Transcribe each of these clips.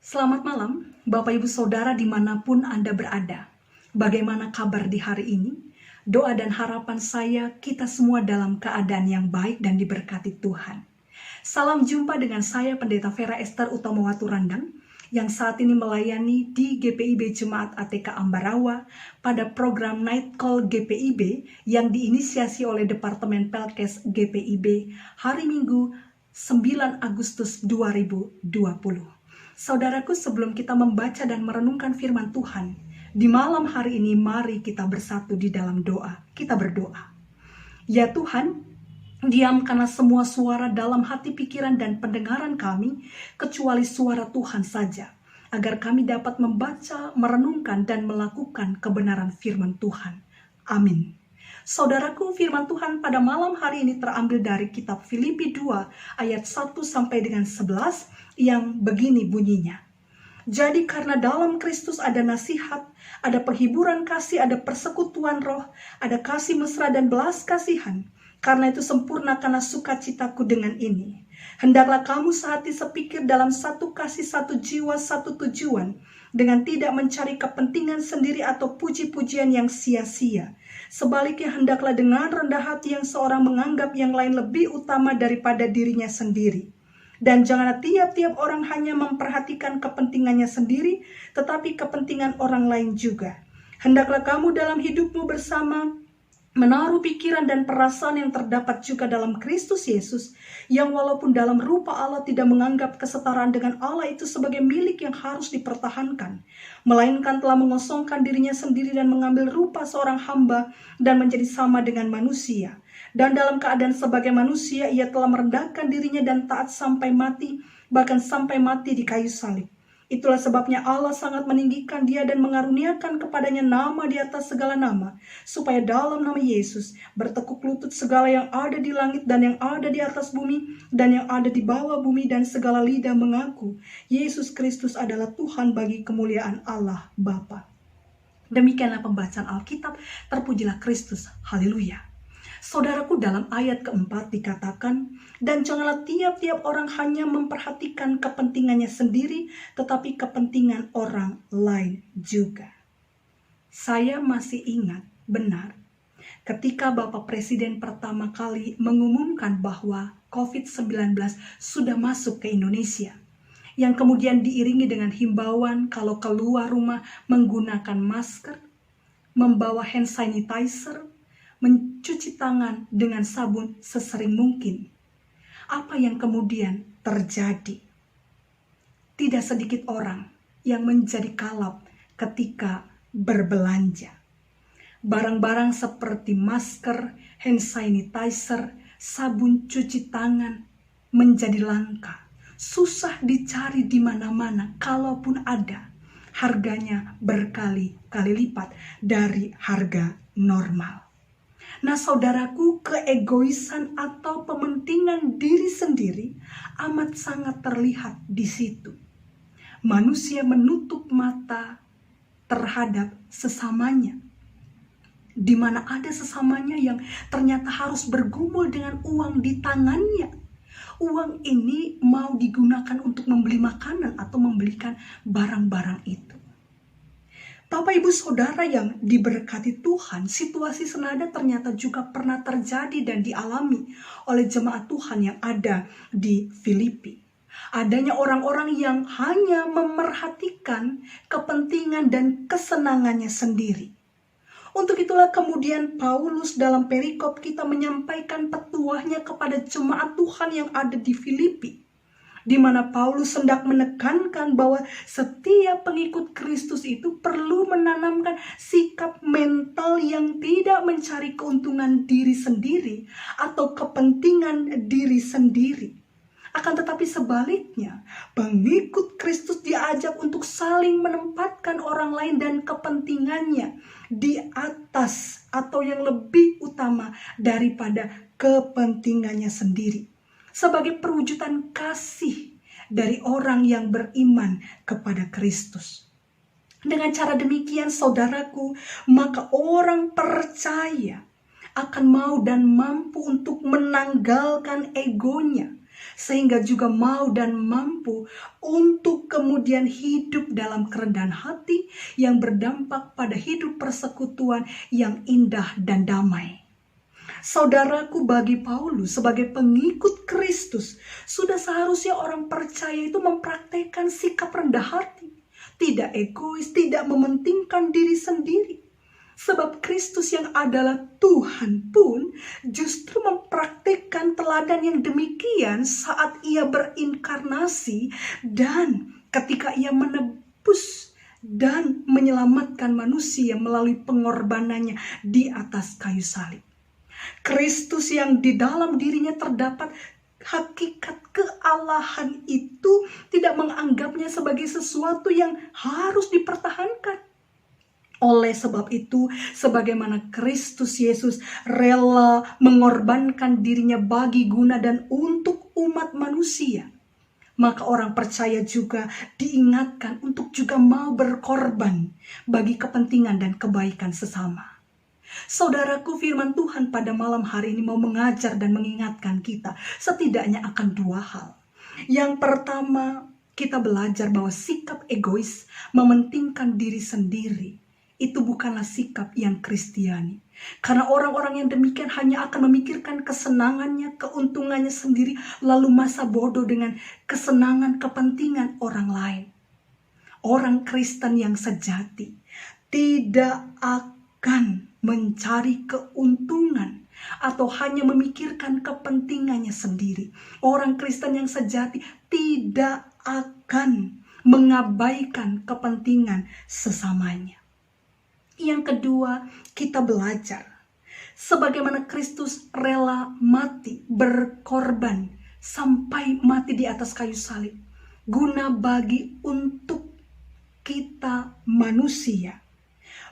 Selamat malam, Bapak Ibu Saudara dimanapun Anda berada. Bagaimana kabar di hari ini? Doa dan harapan saya kita semua dalam keadaan yang baik dan diberkati Tuhan. Salam jumpa dengan saya Pendeta Vera Esther Utamawati Randang yang saat ini melayani di GPIB Jemaat ATK Ambarawa pada program Night Call GPIB yang diinisiasi oleh Departemen Pelkes GPIB hari Minggu 9 Agustus 2020. Saudaraku, sebelum kita membaca dan merenungkan firman Tuhan, di malam hari ini mari kita bersatu di dalam doa. Kita berdoa. Ya Tuhan, diamkanlah semua suara dalam hati, pikiran, dan pendengaran kami, kecuali suara Tuhan saja, agar kami dapat membaca, merenungkan, dan melakukan kebenaran firman Tuhan. Amin. Saudaraku, firman Tuhan pada malam hari ini terambil dari kitab Filipi 2 ayat 1 sampai dengan 11 yang begini bunyinya. Jadi karena dalam Kristus ada nasihat, ada perhiburan kasih, ada persekutuan roh, ada kasih mesra dan belas kasihan. Karena itu sempurnakanlah sukacitaku dengan ini. Hendaklah kamu sehati sepikir dalam satu kasih, satu jiwa, satu tujuan, dengan tidak mencari kepentingan sendiri atau puji-pujian yang sia-sia. Sebaliknya hendaklah dengan rendah hati yang seorang menganggap yang lain lebih utama daripada dirinya sendiri. Dan janganlah tiap-tiap orang hanya memperhatikan kepentingannya sendiri, tetapi kepentingan orang lain juga. Hendaklah kamu dalam hidupmu bersama menaruh pikiran dan perasaan yang terdapat juga dalam Kristus Yesus, yang walaupun dalam rupa Allah tidak menganggap kesetaraan dengan Allah itu sebagai milik yang harus dipertahankan, melainkan telah mengosongkan dirinya sendiri dan mengambil rupa seorang hamba dan menjadi sama dengan manusia. Dan dalam keadaan sebagai manusia, ia telah merendahkan dirinya dan taat sampai mati, bahkan sampai mati di kayu salib. Itulah sebabnya Allah sangat meninggikan dia dan mengaruniakan kepadanya nama di atas segala nama, supaya dalam nama Yesus bertekuk lutut segala yang ada di langit dan yang ada di atas bumi dan yang ada di bawah bumi, dan segala lidah mengaku Yesus Kristus adalah Tuhan bagi kemuliaan Allah Bapa. Demikianlah pembacaan Alkitab. Terpujilah Kristus. Haleluya. Saudaraku, dalam ayat keempat dikatakan, dan janganlah tiap-tiap orang hanya memperhatikan kepentingannya sendiri, tetapi kepentingan orang lain juga. Saya masih ingat benar ketika Bapak Presiden pertama kali mengumumkan bahwa COVID-19 sudah masuk ke Indonesia, yang kemudian diiringi dengan himbauan kalau keluar rumah menggunakan masker, membawa hand sanitizer, mencuci tangan dengan sabun sesering mungkin. Apa yang kemudian terjadi? Tidak sedikit orang yang menjadi kalap ketika berbelanja. Barang-barang seperti masker, hand sanitizer, sabun cuci tangan menjadi langka. Susah dicari di mana-mana, kalaupun ada, harganya berkali-kali lipat dari harga normal. Nah saudaraku, keegoisan atau pementingan diri sendiri amat sangat terlihat di situ. Manusia menutup mata terhadap sesamanya, di mana ada sesamanya yang ternyata harus bergumul dengan uang di tangannya. Uang ini mau digunakan untuk membeli makanan atau membelikan barang-barang itu. Bapak Ibu Saudara yang diberkati Tuhan, situasi senada ternyata juga pernah terjadi dan dialami oleh jemaat Tuhan yang ada di Filipi. Adanya orang-orang yang hanya memerhatikan kepentingan dan kesenangannya sendiri. Untuk itulah kemudian Paulus dalam perikop kita menyampaikan petuahnya kepada jemaat Tuhan yang ada di Filipi, di mana Paulus hendak menekankan bahwa setiap pengikut Kristus itu perlu menanamkan sikap mental yang tidak mencari keuntungan diri sendiri atau kepentingan diri sendiri. Akan tetapi sebaliknya, pengikut Kristus diajak untuk saling menempatkan orang lain dan kepentingannya di atas atau yang lebih utama daripada kepentingannya sendiri, sebagai perwujudan kasih dari orang yang beriman kepada Kristus. Dengan cara demikian, saudaraku, maka orang percaya akan mau dan mampu untuk menanggalkan egonya, sehingga juga mau dan mampu untuk kemudian hidup dalam kerendahan hati yang berdampak pada hidup persekutuan yang indah dan damai. Saudaraku, bagi Paulus sebagai pengikut Kristus, sudah seharusnya orang percaya itu mempraktekkan sikap rendah hati, tidak egois, tidak mementingkan diri sendiri. Sebab Kristus yang adalah Tuhan pun justru mempraktikkan teladan yang demikian saat ia berinkarnasi dan ketika ia menebus dan menyelamatkan manusia melalui pengorbanannya di atas kayu salib. Kristus yang di dalam dirinya terdapat hakikat kealahan itu tidak menganggapnya sebagai sesuatu yang harus dipertahankan. Oleh sebab itu, sebagaimana Kristus Yesus rela mengorbankan dirinya bagi guna dan untuk umat manusia, maka orang percaya juga diingatkan untuk juga mau berkorban bagi kepentingan dan kebaikan sesama. Saudaraku, firman Tuhan pada malam hari ini mau mengajar dan mengingatkan kita setidaknya akan dua hal. Yang pertama, kita belajar bahwa sikap egois, mementingkan diri sendiri, itu bukanlah sikap yang Kristiani. Karena orang-orang yang demikian hanya akan memikirkan kesenangannya, keuntungannya sendiri, lalu masa bodoh dengan kesenangan, kepentingan orang lain. Orang Kristen yang sejati tidak akan mencari keuntungan atau hanya memikirkan kepentingannya sendiri. Orang Kristen yang sejati tidak akan mengabaikan kepentingan sesamanya. Yang kedua, kita belajar sebagaimana Kristus rela mati, berkorban sampai mati di atas kayu salib, guna bagi untuk kita manusia.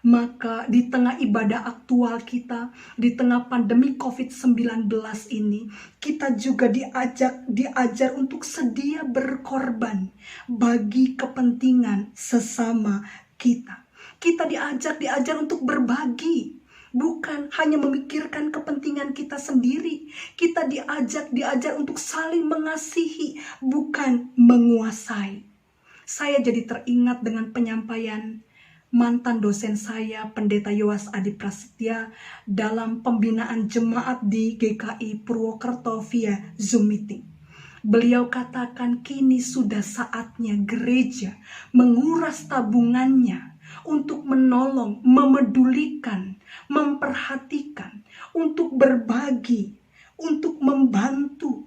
Maka di tengah ibadah aktual kita, di tengah pandemi COVID-19 ini, kita juga diajar untuk sedia berkorban bagi kepentingan sesama kita. Kita diajar untuk berbagi, bukan hanya memikirkan kepentingan kita sendiri. Kita diajar untuk saling mengasihi, bukan menguasai. Saya jadi teringat dengan penyampaian mantan dosen saya, Pendeta Yoas Adi Prasetya, dalam pembinaan jemaat di GKI Purwokerto via Zoom meeting. Beliau katakan kini sudah saatnya gereja menguras tabungannya untuk menolong, memedulikan, memperhatikan, untuk berbagi, untuk membantu.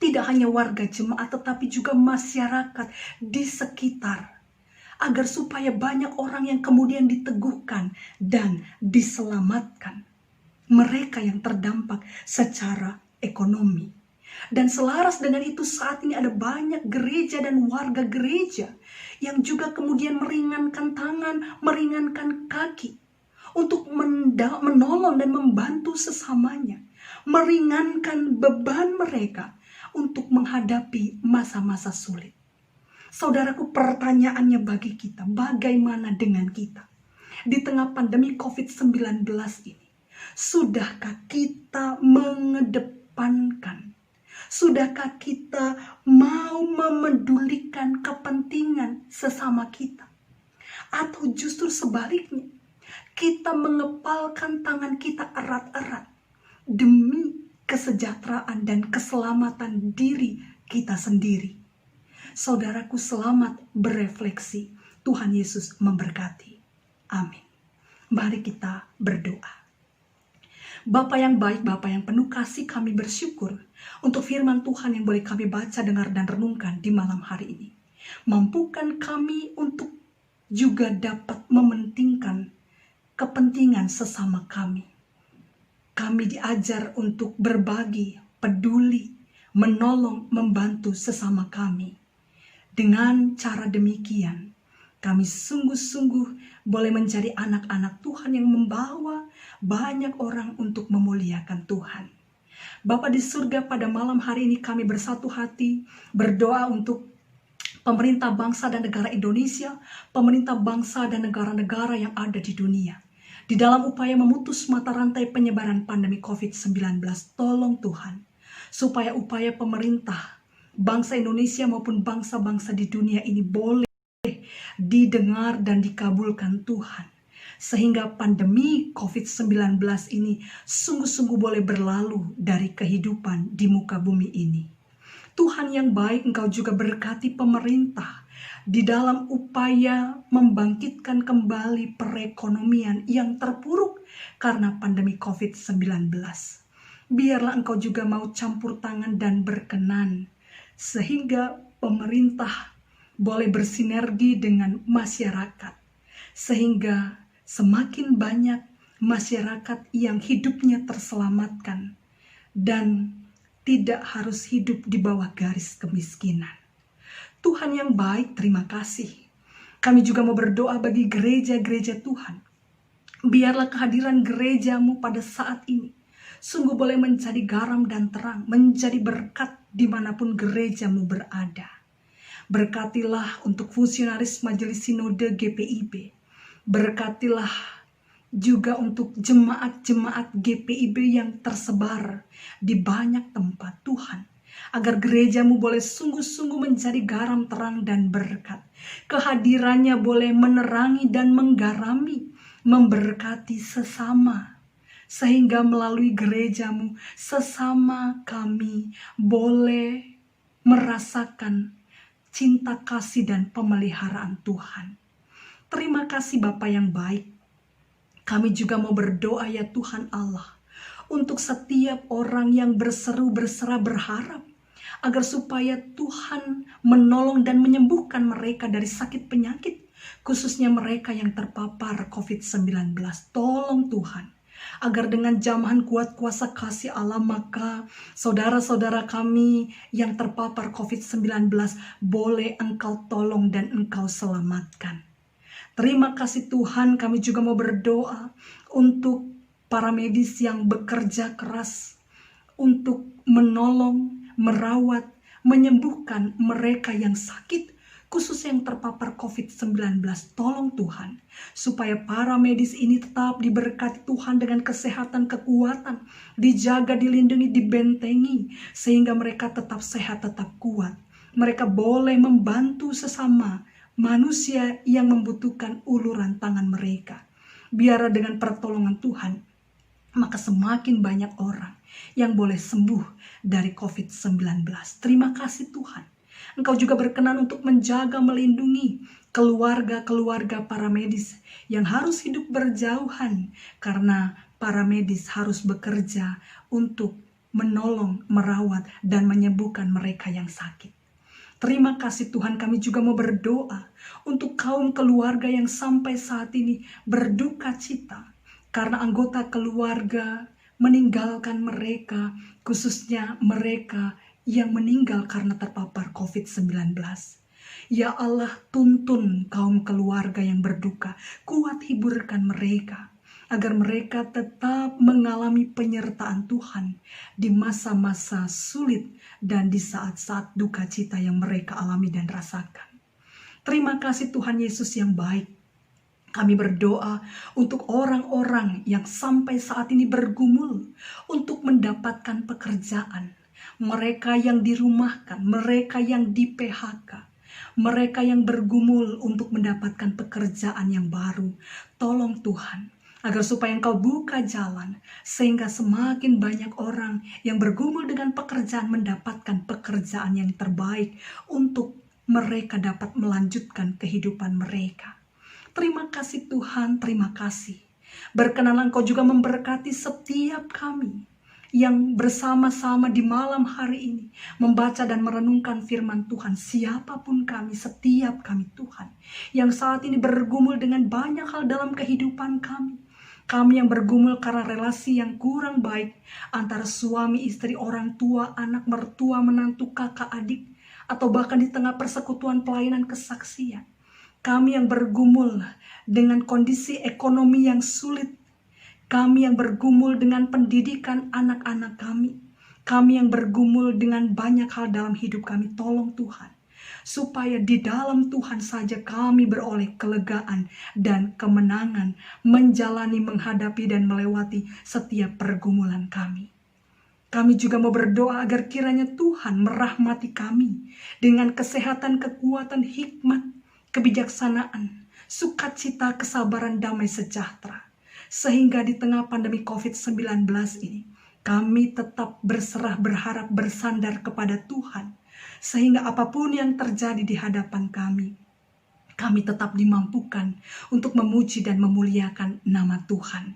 Tidak hanya warga jemaat tetapi juga masyarakat di sekitar. Agar supaya banyak orang yang kemudian diteguhkan dan diselamatkan. Mereka yang terdampak secara ekonomi. Dan selaras dengan itu saat ini ada banyak gereja dan warga gereja yang juga kemudian meringankan tangan, meringankan kaki. Untuk menolong dan membantu sesamanya. Meringankan beban mereka untuk menghadapi masa-masa sulit. Saudaraku, pertanyaannya bagi kita, bagaimana dengan kita? Di tengah pandemi COVID-19 ini, sudahkah kita mengedepankan? Sudahkah kita mau memedulikan kepentingan sesama kita? Atau justru sebaliknya, kita mengepalkan tangan kita erat-erat demi kesejahteraan dan keselamatan diri kita sendiri? Saudaraku, selamat berefleksi. Tuhan Yesus memberkati. Amin. Mari kita berdoa. Bapa yang baik, Bapa yang penuh kasih, kami bersyukur untuk firman Tuhan yang boleh kami baca, dengar, dan renungkan di malam hari ini. Mampukan kami untuk juga dapat mementingkan kepentingan sesama kami. Kami diajar untuk berbagi, peduli, menolong, membantu sesama kami. Dengan cara demikian, kami sungguh-sungguh boleh menjadi anak-anak Tuhan yang membawa banyak orang untuk memuliakan Tuhan. Bapa di surga, pada malam hari ini kami bersatu hati berdoa untuk pemerintah bangsa dan negara Indonesia, pemerintah bangsa dan negara-negara yang ada di dunia. Di dalam upaya memutus mata rantai penyebaran pandemi COVID-19, tolong Tuhan, supaya upaya pemerintah, bangsa Indonesia maupun bangsa-bangsa di dunia ini boleh didengar dan dikabulkan Tuhan. Sehingga pandemi COVID-19 ini sungguh-sungguh boleh berlalu dari kehidupan di muka bumi ini. Tuhan yang baik, Engkau juga berkati pemerintah di dalam upaya membangkitkan kembali perekonomian yang terpuruk karena pandemi COVID-19. Biarlah Engkau juga mau campur tangan dan berkenan, sehingga pemerintah boleh bersinergi dengan masyarakat, sehingga semakin banyak masyarakat yang hidupnya terselamatkan dan tidak harus hidup di bawah garis kemiskinan. Tuhan yang baik, terima kasih. Kami juga mau berdoa bagi gereja-gereja Tuhan. Biarlah kehadiran gerejamu pada saat ini sungguh boleh menjadi garam dan terang, menjadi berkat dimanapun gerejamu berada. Berkatilah untuk fungsionaris Majelis Sinode GPIB. Berkatilah juga untuk jemaat-jemaat GPIB yang tersebar di banyak tempat Tuhan. Agar gerejamu boleh sungguh-sungguh menjadi garam terang dan berkat. Kehadirannya boleh menerangi dan menggarami, memberkati sesama. Sehingga melalui gerejamu sesama kami boleh merasakan cinta kasih dan pemeliharaan Tuhan. Terima kasih Bapa yang baik. Kami juga mau berdoa ya Tuhan Allah, untuk setiap orang yang berseru-berserah berharap, agar supaya Tuhan menolong dan menyembuhkan mereka dari sakit penyakit, khususnya mereka yang terpapar COVID-19. Tolong Tuhan, agar dengan jamahan kuat kuasa kasih Allah, maka saudara-saudara kami yang terpapar COVID-19 boleh Engkau tolong dan Engkau selamatkan. Terima kasih Tuhan, kami juga mau berdoa untuk para medis yang bekerja keras untuk menolong, merawat, menyembuhkan mereka yang sakit, khusus yang terpapar COVID-19. Tolong Tuhan, supaya para medis ini tetap diberkati Tuhan dengan kesehatan, kekuatan, dijaga, dilindungi, dibentengi, sehingga mereka tetap sehat, tetap kuat. Mereka boleh membantu sesama manusia yang membutuhkan uluran tangan mereka. Biar dengan pertolongan Tuhan, maka semakin banyak orang yang boleh sembuh dari COVID-19. Terima kasih Tuhan. Engkau juga berkenan untuk menjaga, melindungi keluarga-keluarga para medis yang harus hidup berjauhan, karena para medis harus bekerja untuk menolong, merawat, dan menyembuhkan mereka yang sakit. Terima kasih Tuhan, kami juga mau berdoa untuk kaum keluarga yang sampai saat ini berduka cita karena anggota keluarga meninggalkan mereka, khususnya mereka yang meninggal karena terpapar COVID-19. Ya Allah, tuntun kaum keluarga yang berduka, kuat hiburkan mereka, agar mereka tetap mengalami penyertaan Tuhan di masa-masa sulit dan di saat-saat duka cita yang mereka alami dan rasakan. Terima kasih Tuhan Yesus yang baik. Kami berdoa untuk orang-orang yang sampai saat ini bergumul untuk mendapatkan pekerjaan. Mereka yang dirumahkan, mereka yang di PHK, mereka yang bergumul untuk mendapatkan pekerjaan yang baru. Tolong Tuhan, agar supaya Engkau buka jalan, sehingga semakin banyak orang yang bergumul dengan pekerjaan mendapatkan pekerjaan yang terbaik untuk mereka dapat melanjutkan kehidupan mereka. Terima kasih Tuhan, terima kasih. Berkenanlah Engkau juga memberkati setiap kami yang bersama-sama di malam hari ini membaca dan merenungkan firman Tuhan. Siapapun kami, setiap kami Tuhan, yang saat ini bergumul dengan banyak hal dalam kehidupan kami. Kami yang bergumul karena relasi yang kurang baik antara suami, istri, orang tua, anak, mertua, menantu, kakak, adik, atau bahkan di tengah persekutuan pelayanan kesaksian. Kami yang bergumul dengan kondisi ekonomi yang sulit. Kami yang bergumul dengan pendidikan anak-anak kami. Kami yang bergumul dengan banyak hal dalam hidup kami. Tolong Tuhan, supaya di dalam Tuhan saja kami beroleh kelegaan dan kemenangan, menjalani, menghadapi, dan melewati setiap pergumulan kami. Kami juga mau berdoa agar kiranya Tuhan merahmati kami dengan kesehatan, kekuatan, hikmat, kebijaksanaan, sukacita, kesabaran, damai sejahtera. Sehingga di tengah pandemi COVID-19 ini, kami tetap berserah, berharap, bersandar kepada Tuhan. Sehingga apapun yang terjadi di hadapan kami tetap dimampukan untuk memuji dan memuliakan nama Tuhan.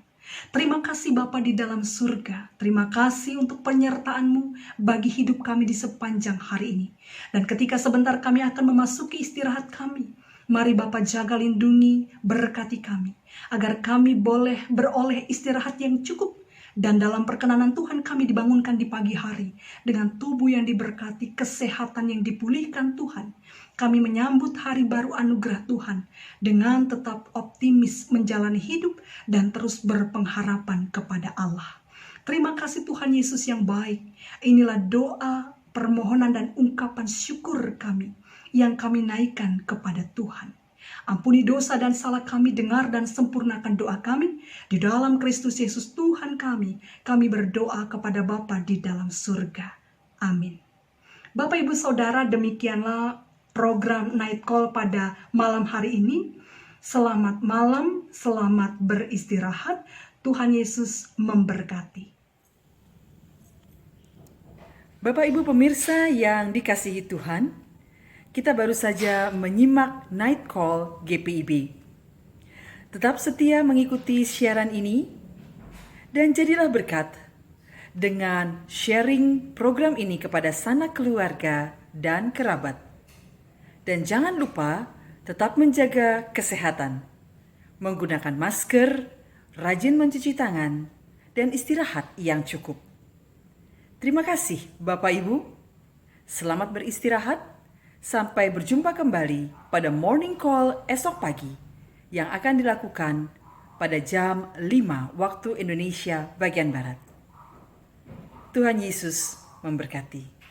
Terima kasih Bapa di dalam surga. Terima kasih untuk penyertaan-Mu bagi hidup kami di sepanjang hari ini. Dan ketika sebentar kami akan memasuki istirahat kami, mari Bapa jaga, lindungi, berkati kami, agar kami boleh beroleh istirahat yang cukup. Dan dalam perkenanan Tuhan kami dibangunkan di pagi hari dengan tubuh yang diberkati, kesehatan yang dipulihkan Tuhan. Kami menyambut hari baru anugerah Tuhan dengan tetap optimis menjalani hidup dan terus berpengharapan kepada Allah. Terima kasih Tuhan Yesus yang baik. Inilah doa, permohonan dan ungkapan syukur kami yang kami naikkan kepada Tuhan. Ampuni dosa dan salah kami, dengar dan sempurnakan doa kami di dalam Kristus Yesus Tuhan kami. Kami berdoa kepada Bapa di dalam surga. Amin. Bapak Ibu Saudara, demikianlah program Night Call pada malam hari ini. Selamat malam, selamat beristirahat. Tuhan Yesus memberkati. Bapak Ibu pemirsa yang dikasihi Tuhan, kita baru saja menyimak Night Call GPIB. Tetap setia mengikuti siaran ini dan jadilah berkat dengan sharing program ini kepada sanak keluarga dan kerabat. Dan jangan lupa tetap menjaga kesehatan, menggunakan masker, rajin mencuci tangan, dan istirahat yang cukup. Terima kasih Bapak Ibu. Selamat beristirahat. Sampai berjumpa kembali pada morning call esok pagi yang akan dilakukan pada jam 5 waktu Indonesia bagian Barat. Tuhan Yesus memberkati.